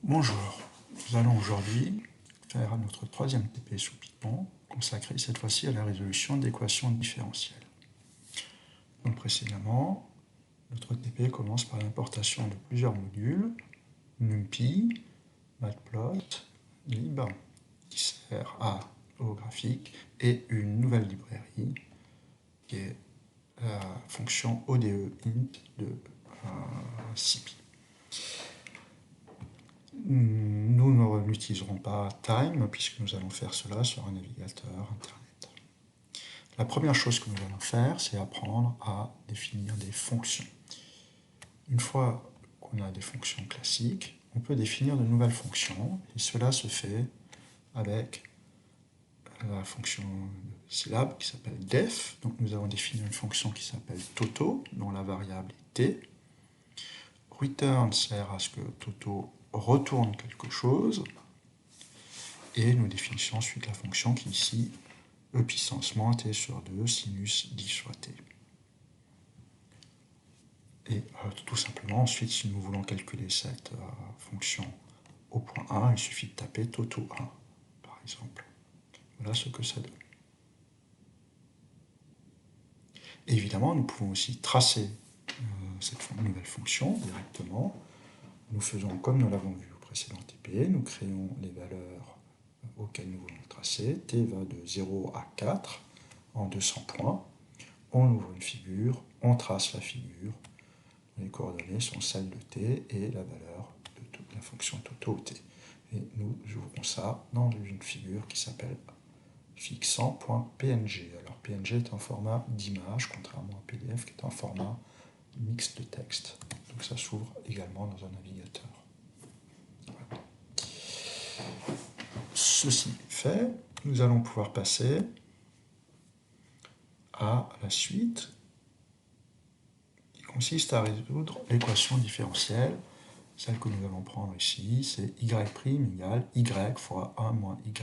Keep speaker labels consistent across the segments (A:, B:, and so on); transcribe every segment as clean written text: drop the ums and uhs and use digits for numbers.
A: Bonjour, nous allons aujourd'hui faire notre troisième TP sous Python, consacré cette fois-ci à la résolution d'équations différentielles. Comme précédemment, notre TP commence par l'importation de plusieurs modules, NumPy, Matplotlib, qui sert au graphique, et une nouvelle librairie qui est la fonction ODE_int de CPy. Nous n'utiliserons pas Time puisque nous allons faire cela sur un navigateur Internet. La première chose que nous allons faire, c'est apprendre à définir des fonctions. Une fois qu'on a des fonctions classiques, on peut définir de nouvelles fonctions et cela se fait avec la fonction de syllabe qui s'appelle def. Donc nous avons défini une fonction qui s'appelle toto, dont la variable est t. Return sert à ce que toto retourne quelque chose. Et nous définissons ensuite la fonction qui ici, e puissance moins t sur 2, sinus 10 fois t. Et tout simplement, ensuite, si nous voulons calculer cette fonction au point 1, il suffit de taper toto 1, par exemple. Voilà ce que ça donne. Et évidemment, nous pouvons aussi tracer cette nouvelle fonction directement. Nous faisons comme nous l'avons vu au précédent TP, nous créons les valeurs auxquelles nous voulons tracer. T va de 0 à 4 en 200 points. On ouvre une figure, on trace la figure. Les coordonnées sont celles de t et la valeur de la fonction toto t. Et nous ouvrons ça dans une figure qui s'appelle fixant.png. Alors PNG est un format d'image, contrairement à PDF qui est un format mixte de texte. Donc ça s'ouvre également dans un navigateur. Voilà. Ceci fait, nous allons pouvoir passer à la suite qui consiste à résoudre l'équation différentielle. Celle que nous allons prendre ici, c'est y' égale y fois 1 moins y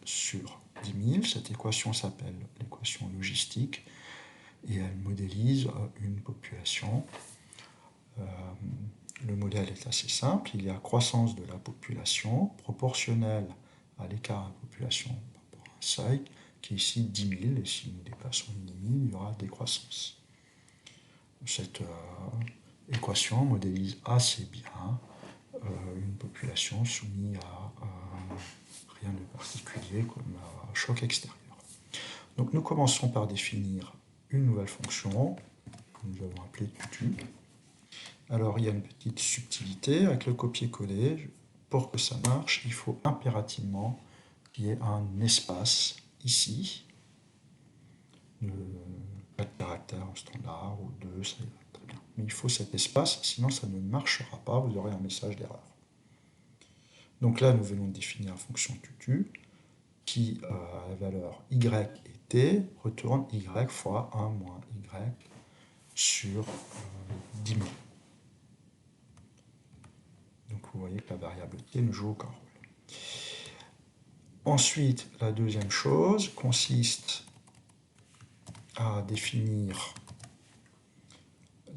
A: sur 10 000. Cette équation s'appelle l'équation logistique et elle modélise une population. Le modèle est assez simple. Il y a croissance de la population proportionnelle à l'écart de la population par rapport à un seuil qui est ici 10 000. Et si nous dépassons 10 000, il y aura décroissance. Cette équation modélise assez bien une population soumise à rien de particulier comme un choc extérieur. Donc nous commençons par définir une nouvelle fonction que nous avons appelée tutu. Alors il y a une petite subtilité avec le copier-coller. Pour que ça marche, il faut impérativement qu'il y ait un espace ici, de 4 caractères en standard ou 2, ça ira très bien. Mais il faut cet espace, sinon ça ne marchera pas, vous aurez un message d'erreur. Donc là, nous venons de définir la fonction tutu qui, à la valeur y et t, retourne y fois 1 moins y sur 10 000. Donc vous voyez que la variable t ne joue aucun rôle. Ensuite, la deuxième chose consiste à définir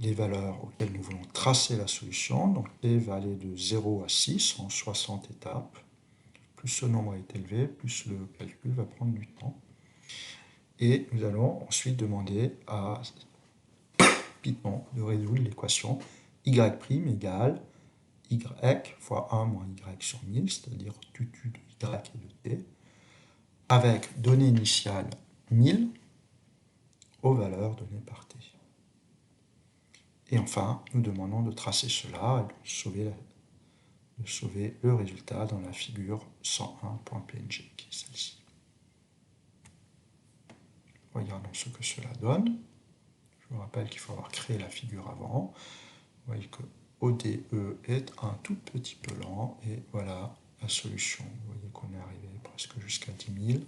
A: les valeurs auxquelles nous voulons tracer la solution. Donc t va aller de 0 à 6 en 60 étapes. Plus ce nombre est élevé, plus le calcul va prendre du temps. Et nous allons ensuite demander à Python de résoudre l'équation y' égale y fois 1 moins y sur 1000, c'est-à-dire tutu de y et de t, avec donnée initiale 1000 aux valeurs données par t. Et enfin, nous demandons de tracer cela et de sauver le résultat dans la figure 101.png, qui est celle-ci. Regardons ce que cela donne. Je vous rappelle qu'il faut avoir créé la figure avant. Vous voyez que ODE est un tout petit peu lent, et voilà la solution. Vous voyez qu'on est arrivé presque jusqu'à 10 000.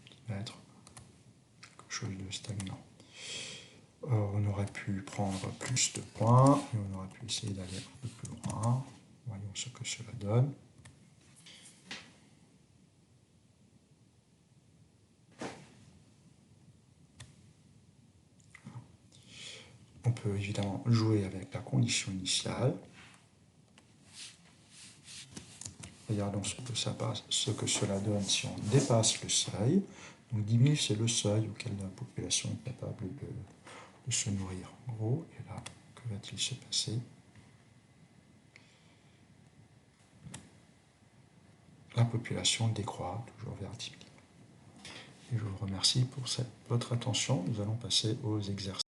A: Qui va être quelque chose de stagnant. On aurait pu prendre plus de points, et on aurait pu essayer d'aller un peu plus loin. Voyons ce que cela donne. On peut évidemment jouer avec la condition initiale. Regardons ce que cela donne si on dépasse le seuil. Donc 10 000, c'est le seuil auquel la population est capable de se nourrir. En gros, et là, que va-t-il se passer? La population décroît toujours vers 10 000. Et je vous remercie pour votre attention. Nous allons passer aux exercices.